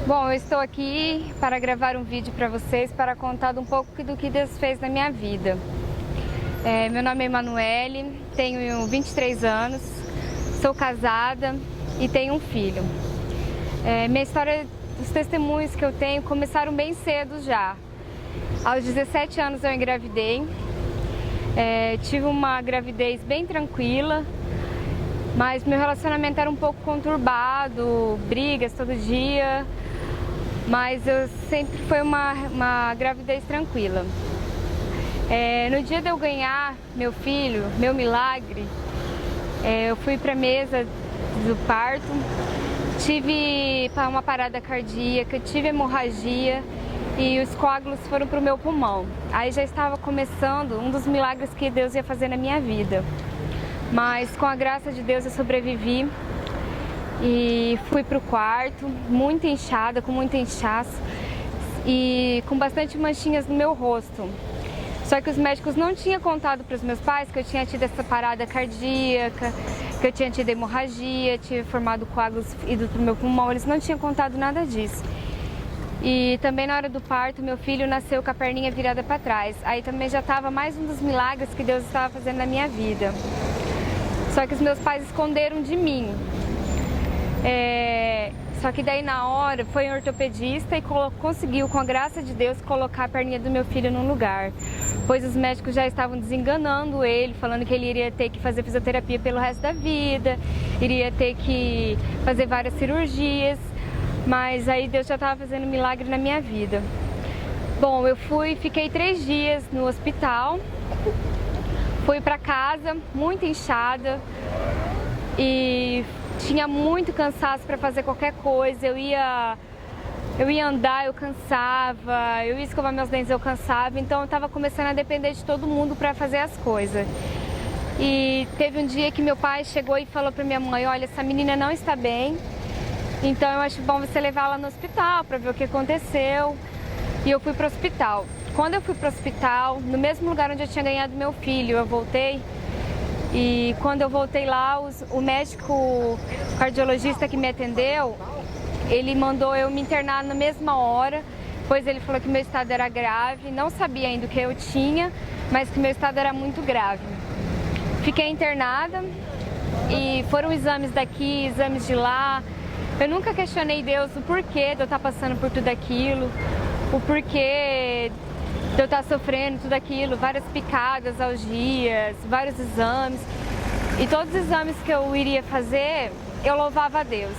Bom, eu estou aqui para gravar um vídeo para vocês, para contar um pouco do que Deus fez na minha vida. Meu nome é Emanuele, tenho 23 anos, sou casada e tenho um filho. Minha história, os testemunhos que eu tenho começaram bem cedo já. Aos 17 anos eu engravidei, tive uma gravidez bem tranquila, mas meu relacionamento era um pouco conturbado, brigas todo dia, mas eu sempre foi uma gravidez tranquila. No dia de eu ganhar meu filho, meu milagre, eu fui para a mesa do parto, tive uma parada cardíaca, tive hemorragia e os coágulos foram para o meu pulmão. Aí já estava começando um dos milagres que Deus ia fazer na minha vida. Mas com a graça de Deus eu sobrevivi e fui para o quarto, muito inchada, com muito inchaço e com bastante manchinhas no meu rosto. Só que os médicos não tinham contado para os meus pais que eu tinha tido essa parada cardíaca, que eu tinha tido hemorragia, tinha formado coágulos ido para o meu pulmão, eles não tinham contado nada disso. E também na hora do parto, meu filho nasceu com a perninha virada para trás. Aí também já estava mais um dos milagres que Deus estava fazendo na minha vida. Só que os meus pais esconderam de mim. Só que daí na hora foi um ortopedista e conseguiu, com a graça de Deus, colocar a perninha do meu filho no lugar. Pois os médicos já estavam desenganando ele, falando que ele iria ter que fazer fisioterapia pelo resto da vida, iria ter que fazer várias cirurgias, mas aí Deus já estava fazendo um milagre na minha vida. Bom, fiquei 3 dias no hospital. Fui para casa muito inchada e tinha muito cansaço para fazer qualquer coisa. Eu ia andar, eu cansava, eu ia escovar meus dentes, eu cansava. Então eu estava começando a depender de todo mundo para fazer as coisas. E teve um dia que meu pai chegou e falou para minha mãe: olha, essa menina não está bem, então eu acho bom você levar ela no hospital para ver o que aconteceu. E eu fui para o hospital. Quando eu fui para o hospital, no mesmo lugar onde eu tinha ganhado meu filho, eu voltei. E quando eu voltei lá, o médico cardiologista que me atendeu, ele mandou eu me internar na mesma hora, pois ele falou que meu estado era grave, não sabia ainda o que eu tinha, mas que meu estado era muito grave. Fiquei internada e foram exames daqui, exames de lá. Eu nunca questionei Deus o porquê de eu estar passando por tudo aquilo, o porquê de eu estar sofrendo tudo aquilo, várias picadas, algias, vários exames. E todos os exames que eu iria fazer, eu louvava a Deus.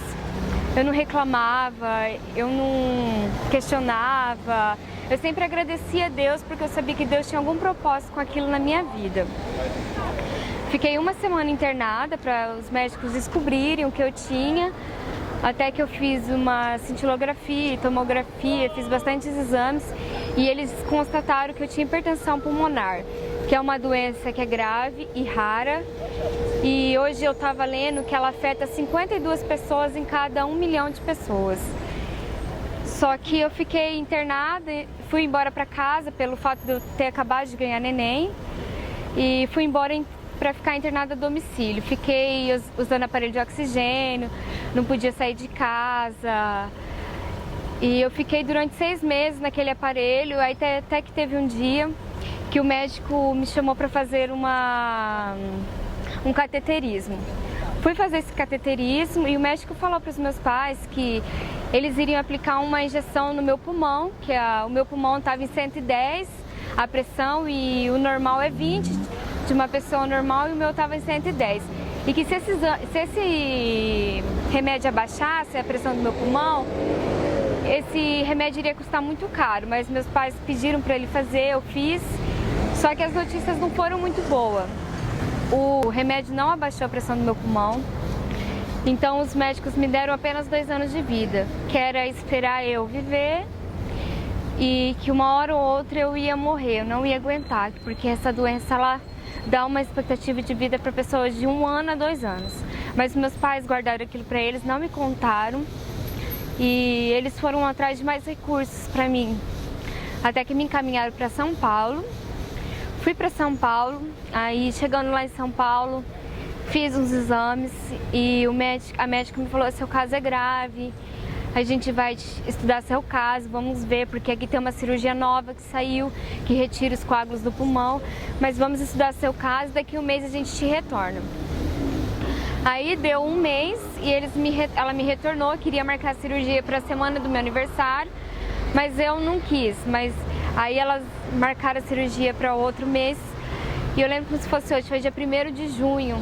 Eu não reclamava, eu não questionava. Eu sempre agradecia a Deus porque eu sabia que Deus tinha algum propósito com aquilo na minha vida. Fiquei 1 semana internada para os médicos descobrirem o que eu tinha. Até que eu fiz uma cintilografia, tomografia, fiz bastantes exames e eles constataram que eu tinha hipertensão pulmonar, que é uma doença que é grave e rara. E hoje eu estava lendo que ela afeta 52 pessoas em cada 1 milhão de pessoas. Só que eu fiquei internada, fui embora para casa pelo fato de eu ter acabado de ganhar neném e fui embora para ficar internada a domicílio. Fiquei usando aparelho de oxigênio, não podia sair de casa. E eu fiquei durante 6 meses naquele aparelho, aí até que teve um dia que o médico me chamou para fazer um cateterismo. Fui fazer esse cateterismo e o médico falou para os meus pais que eles iriam aplicar uma injeção no meu pulmão, que o meu pulmão estava em 110, a pressão, e o normal é 20 de uma pessoa normal, e o meu estava em 110. E que se esse remédio abaixasse a pressão do meu pulmão, esse remédio iria custar muito caro, mas meus pais pediram para ele fazer, eu fiz, só que as notícias não foram muito boas. O remédio não abaixou a pressão do meu pulmão, então os médicos me deram apenas 2 anos de vida, que era esperar eu viver e que uma hora ou outra eu ia morrer, eu não ia aguentar, porque essa doença ela dá uma expectativa de vida para pessoas de 1 ano a 2 anos. Mas meus pais guardaram aquilo para eles, não me contaram e eles foram atrás de mais recursos para mim. Até que me encaminharam para São Paulo. Fui para São Paulo, aí chegando lá em São Paulo, fiz uns exames e a médica me falou: seu caso é grave, a gente vai estudar seu caso, vamos ver, porque aqui tem uma cirurgia nova que saiu, que retira os coágulos do pulmão, mas vamos estudar seu caso, daqui a um mês a gente te retorna. Aí deu um mês e ela me retornou, queria marcar a cirurgia para a semana do meu aniversário, mas eu não quis. Mas aí elas marcaram a cirurgia para outro mês e eu lembro como se fosse hoje, foi dia 1º de junho.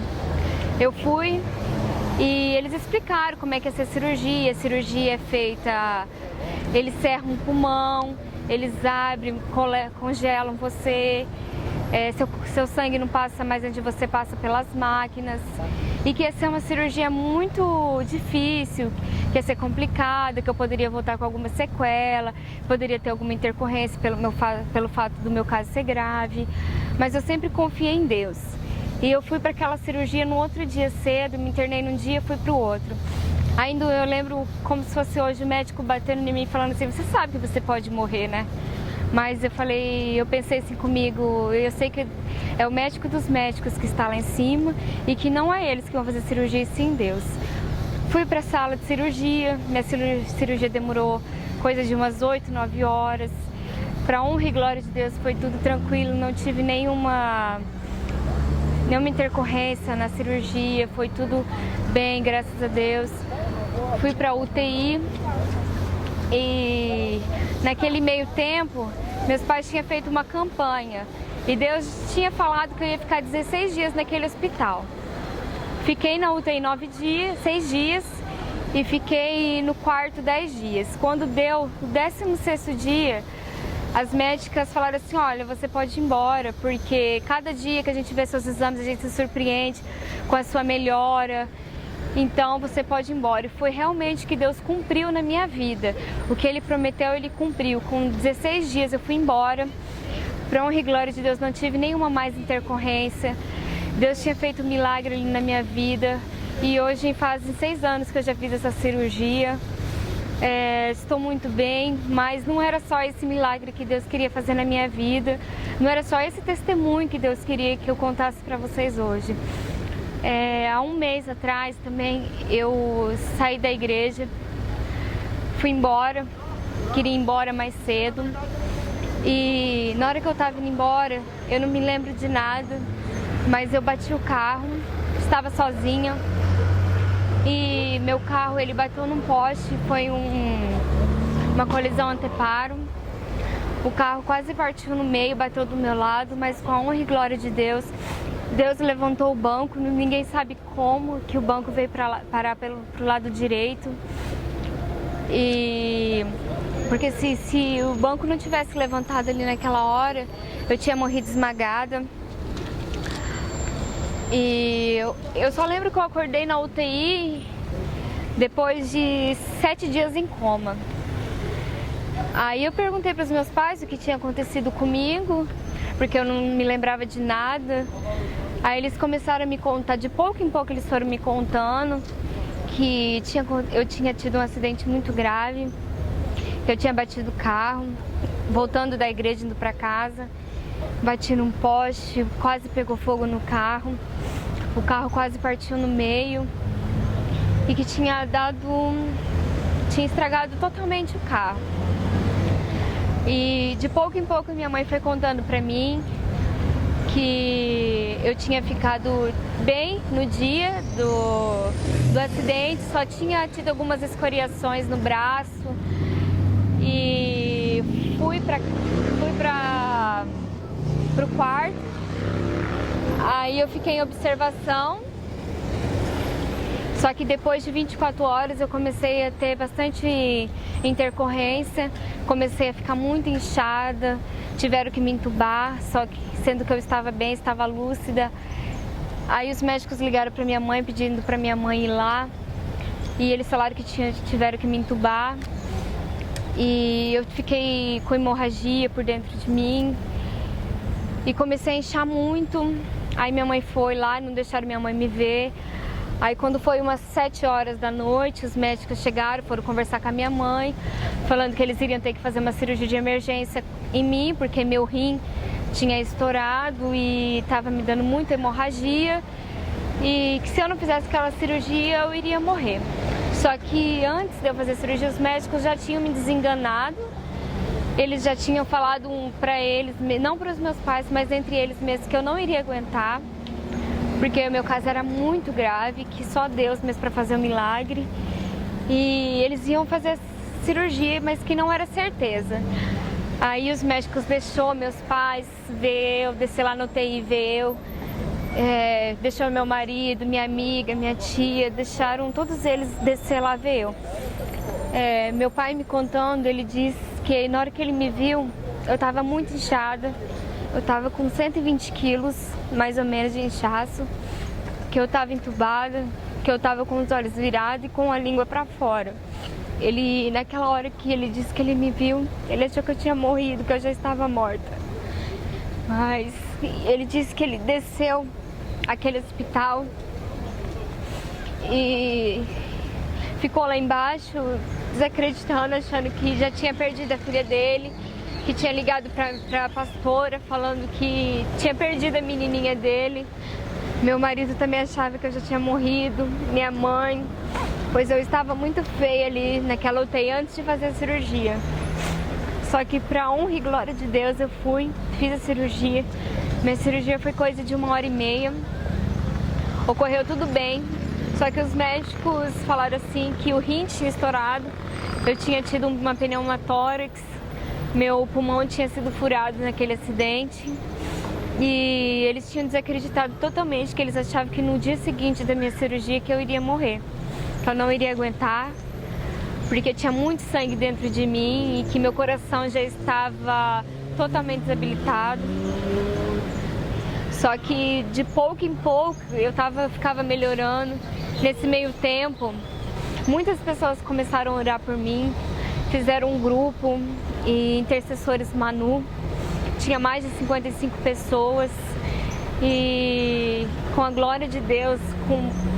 Eu fui e eles explicaram como é que é essa cirurgia. A cirurgia é feita, eles cerram o pulmão, eles abrem, congelam você. Seu sangue não passa mais onde você passa pelas máquinas, e que ia ser uma cirurgia muito difícil, que ia ser complicada, que eu poderia voltar com alguma sequela, poderia ter alguma intercorrência pelo fato do meu caso ser grave, mas eu sempre confiei em Deus. E eu fui para aquela cirurgia no outro dia cedo, me internei num dia, fui para o outro. Ainda eu lembro como se fosse hoje o médico batendo em mim falando assim, você sabe que você pode morrer, né? Mas eu pensei assim comigo, eu sei que é o médico dos médicos que está lá em cima e que não é eles que vão fazer cirurgia, e sim Deus. Fui para a sala de cirurgia, minha cirurgia demorou coisa de umas 8, 9 horas. Para honra e glória de Deus foi tudo tranquilo, não tive nenhuma intercorrência na cirurgia, foi tudo bem, graças a Deus. Fui para a UTI. E naquele meio tempo, meus pais tinham feito uma campanha e Deus tinha falado que eu ia ficar 16 dias naquele hospital. Fiquei na UTI 6 dias e fiquei no quarto 10 dias. Quando deu o 16º dia, as médicas falaram assim, olha, você pode ir embora, porque cada dia que a gente vê seus exames, a gente se surpreende com a sua melhora. Então você pode ir embora. E foi realmente que Deus cumpriu na minha vida. O que Ele prometeu, Ele cumpriu. Com 16 dias eu fui embora. Para honra e glória de Deus, não tive nenhuma mais intercorrência. Deus tinha feito um milagre ali na minha vida. E hoje fazem 6 anos que eu já fiz essa cirurgia. Estou muito bem, mas não era só esse milagre que Deus queria fazer na minha vida. Não era só esse testemunho que Deus queria que eu contasse para vocês hoje. Há um mês atrás também eu saí da igreja, fui embora, queria ir embora mais cedo e na hora que eu estava indo embora, eu não me lembro de nada, mas eu bati o carro, estava sozinha e meu carro ele bateu num poste, foi uma colisão anteparo. O carro quase partiu no meio, bateu do meu lado, mas com a honra e glória de Deus, Deus levantou o banco, ninguém sabe como que o banco veio parar pro lado direito. Porque se o banco não tivesse levantado ali naquela hora, eu tinha morrido esmagada. E eu só lembro que eu acordei na UTI depois de 7 dias em coma. Aí eu perguntei para os meus pais o que tinha acontecido comigo, porque eu não me lembrava de nada. Aí eles começaram a me contar, de pouco em pouco eles foram me contando que eu tinha tido um acidente muito grave, que eu tinha batido o carro, voltando da igreja, indo para casa, bati num poste, quase pegou fogo no carro, o carro quase partiu no meio e que tinha estragado totalmente o carro. E de pouco em pouco minha mãe foi contando para mim que eu tinha ficado bem no dia do acidente, só tinha tido algumas escoriações no braço e fui pro quarto, aí eu fiquei em observação, só que depois de 24 horas eu comecei a ter bastante intercorrência, comecei a ficar muito inchada, tiveram que me entubar, só que sendo que eu estava bem, estava lúcida. Aí os médicos ligaram para minha mãe, pedindo para minha mãe ir lá, e eles falaram que tiveram que me entubar. E eu fiquei com hemorragia por dentro de mim e comecei a inchar muito. Aí minha mãe foi lá, não deixaram minha mãe me ver. Aí quando foi umas 7 horas da noite, os médicos chegaram, foram conversar com a minha mãe, falando que eles iriam ter que fazer uma cirurgia de emergência em mim, porque meu rim tinha estourado e estava me dando muita hemorragia, e que se eu não fizesse aquela cirurgia eu iria morrer. Só que antes de eu fazer a cirurgia, os médicos já tinham me desenganado. Eles já tinham falado para eles, não para os meus pais, mas entre eles mesmos, que eu não iria aguentar, porque o meu caso era muito grave, que só Deus mesmo para fazer o milagre. E eles iam fazer a cirurgia, mas que não era certeza. Aí os médicos deixou meus pais ver eu, descer lá no UTI ver eu, deixou meu marido, minha amiga, minha tia, deixaram todos eles descer lá ver eu. Meu pai me contando, ele disse que na hora que ele me viu, eu estava muito inchada, eu estava com 120 quilos, mais ou menos, de inchaço, que eu estava entubada, que eu estava com os olhos virados e com a língua para fora. Ele, naquela hora que ele disse que ele me viu, ele achou que eu tinha morrido, que eu já estava morta. Mas ele disse que ele desceu aquele hospital e ficou lá embaixo, desacreditando, achando que já tinha perdido a filha dele, que tinha ligado para a pastora, falando que tinha perdido a menininha dele. Meu marido também achava que eu já tinha morrido, minha mãe, pois eu estava muito feia ali naquela UTI antes de fazer a cirurgia. Só que para honra e glória de Deus eu fiz a cirurgia. Minha cirurgia foi coisa de 1h30, ocorreu tudo bem, só que os médicos falaram assim que o rim tinha estourado, eu tinha tido uma pneumotórax, meu pulmão tinha sido furado naquele acidente. E eles tinham desacreditado totalmente, que eles achavam que no dia seguinte da minha cirurgia que eu iria morrer, que eu não iria aguentar, porque tinha muito sangue dentro de mim e que meu coração já estava totalmente desabilitado. Só que de pouco em pouco eu ficava melhorando. Nesse meio tempo, muitas pessoas começaram a orar por mim, fizeram um grupo e intercessores Manu. Tinha mais de 55 pessoas e com a glória de Deus,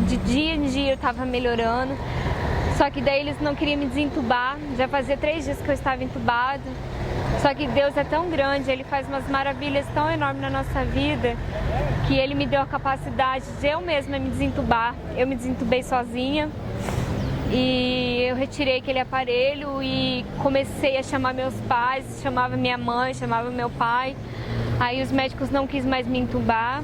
de dia em dia eu estava melhorando. Só que daí eles não queriam me desentubar, já fazia 3 dias que eu estava entubada. Só que Deus é tão grande, Ele faz umas maravilhas tão enormes na nossa vida, que Ele me deu a capacidade de eu mesma me desentubar. Eu me desentubei sozinha. E eu retirei aquele aparelho e comecei a chamar meus pais, chamava minha mãe, chamava meu pai. Aí os médicos não quis mais me entubar.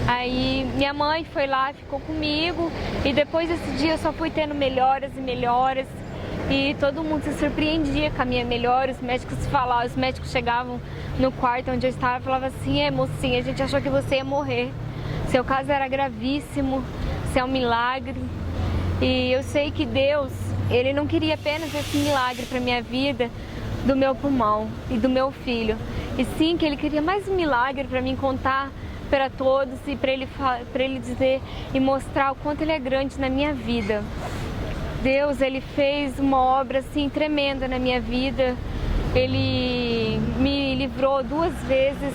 Aí minha mãe foi lá, ficou comigo e depois desse dia eu só fui tendo melhoras e melhoras. E todo mundo se surpreendia com a minha melhora. Os médicos chegavam no quarto onde eu estava e falavam assim: mocinha, a gente achou que você ia morrer. Seu caso era gravíssimo, isso é um milagre. E eu sei que Deus, Ele não queria apenas esse milagre para minha vida, do meu pulmão e do meu filho. E sim que Ele queria mais um milagre para mim contar para todos e para ele dizer e mostrar o quanto Ele é grande na minha vida. Deus, Ele fez uma obra assim tremenda na minha vida. Ele me livrou 2 vezes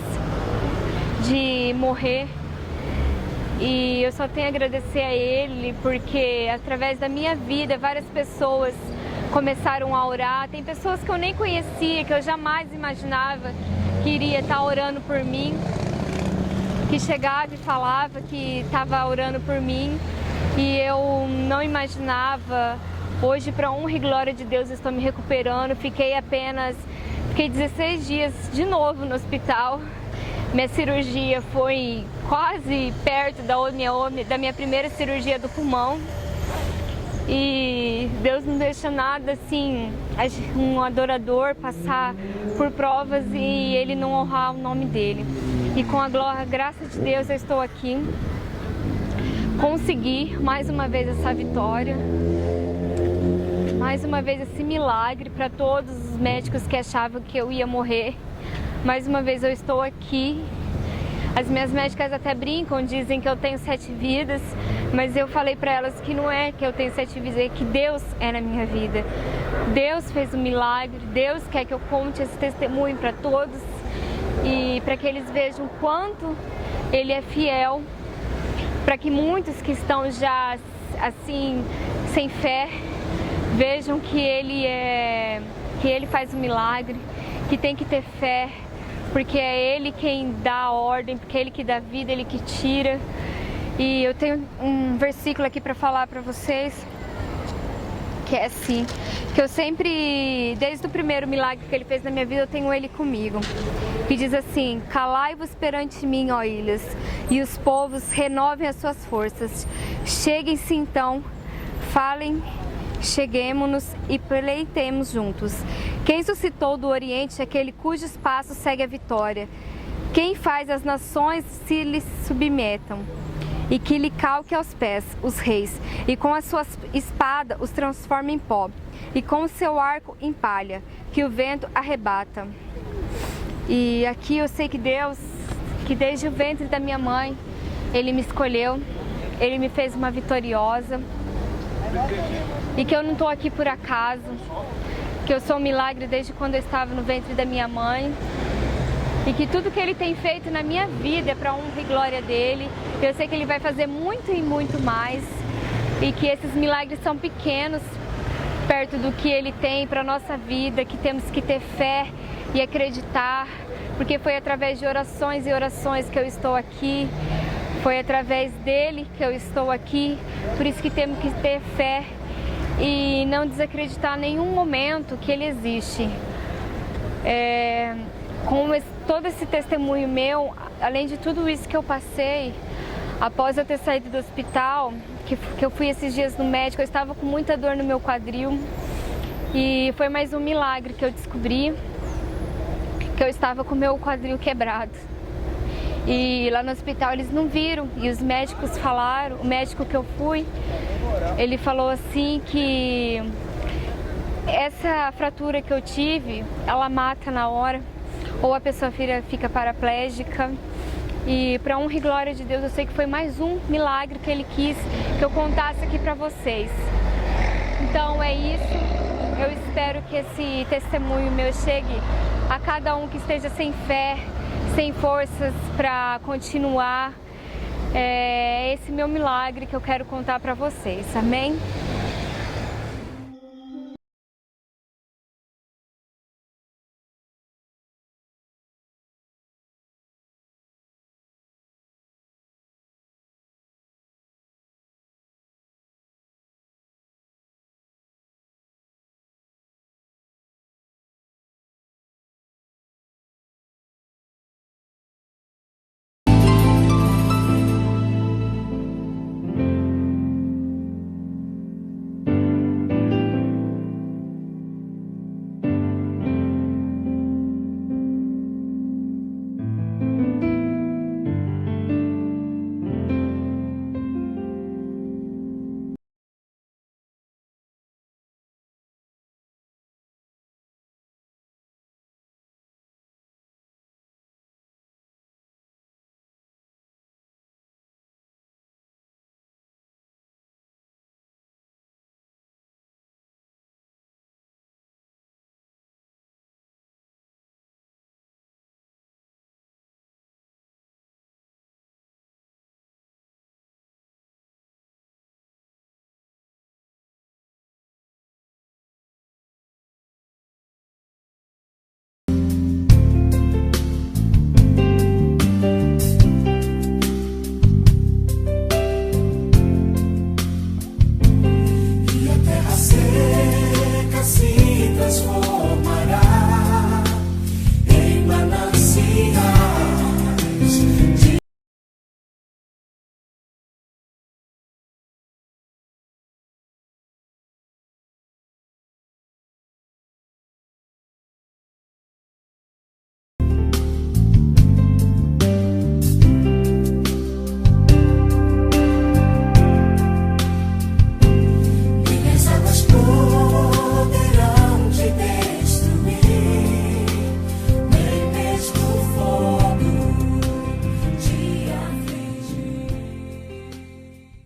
de morrer. E eu só tenho a agradecer a Ele, porque através da minha vida várias pessoas começaram a orar. Tem pessoas que eu nem conhecia, que eu jamais imaginava que iria estar orando por mim, que chegava e falava que estava orando por mim e eu não imaginava. Hoje, para honra e glória de Deus, estou me recuperando. Fiquei 16 dias de novo no hospital. Minha cirurgia foi quase perto da minha primeira cirurgia do pulmão. E Deus não deixa nada assim, um adorador passar por provas e Ele não honrar o nome dEle. E com a graça de Deus eu estou aqui. Consegui mais uma vez essa vitória. Mais uma vez esse milagre para todos os médicos que achavam que eu ia morrer. Mais uma vez eu estou aqui. As minhas médicas até brincam, dizem que eu tenho 7 vidas, mas eu falei para elas que não é que eu tenho 7 vidas, é que Deus é na minha vida. Deus fez um milagre, Deus quer que eu conte esse testemunho para todos e para que eles vejam o quanto Ele é fiel, para que muitos que estão já assim, sem fé, vejam que Ele faz um milagre, que tem que ter fé, porque é Ele quem dá a ordem, porque é Ele que dá vida, Ele que tira. E eu tenho um versículo aqui para falar para vocês, que é assim, que eu sempre, desde o primeiro milagre que ele fez na minha vida, eu tenho ele comigo. Que diz assim: calai-vos perante mim, ó ilhas, e os povos renovem as suas forças. Cheguem-se então, falem, cheguemo-nos e pleitemos juntos. Quem suscitou do Oriente aquele cujos passos segue a vitória? Quem faz as nações se lhe submetam? E que lhe calque aos pés os reis, e com a sua espada os transforma em pó, e com o seu arco em palha, que o vento arrebata. E aqui eu sei que Deus, que desde o ventre da minha mãe, Ele me escolheu, Ele me fez uma vitoriosa, e que eu não estou aqui por acaso, que eu sou um milagre desde quando eu estava no ventre da minha mãe, e que tudo que Ele tem feito na minha vida é para a honra e glória dEle. Eu sei que Ele vai fazer muito e muito mais, e que esses milagres são pequenos perto do que Ele tem para a nossa vida, que temos que ter fé e acreditar, porque foi através de orações e orações que eu estou aqui, foi através dEle que eu estou aqui, por isso que temos que ter fé e não desacreditar em nenhum momento que Ele existe. Todo esse testemunho meu, além de tudo isso que eu passei, após eu ter saído do hospital, que eu fui esses dias no médico, eu estava com muita dor no meu quadril, e foi mais um milagre que eu descobri que eu estava com o meu quadril quebrado. E lá no hospital eles não viram, e os médicos falaram, o médico que eu fui, ele falou assim que essa fratura que eu tive, ela mata na hora, ou a pessoa fica paraplégica. E para honra e glória de Deus, eu sei que foi mais um milagre que Ele quis que eu contasse aqui para vocês. Então é isso, eu espero que esse testemunho meu chegue a cada um que esteja sem fé, sem forças para continuar. É esse meu milagre que eu quero contar para vocês, amém?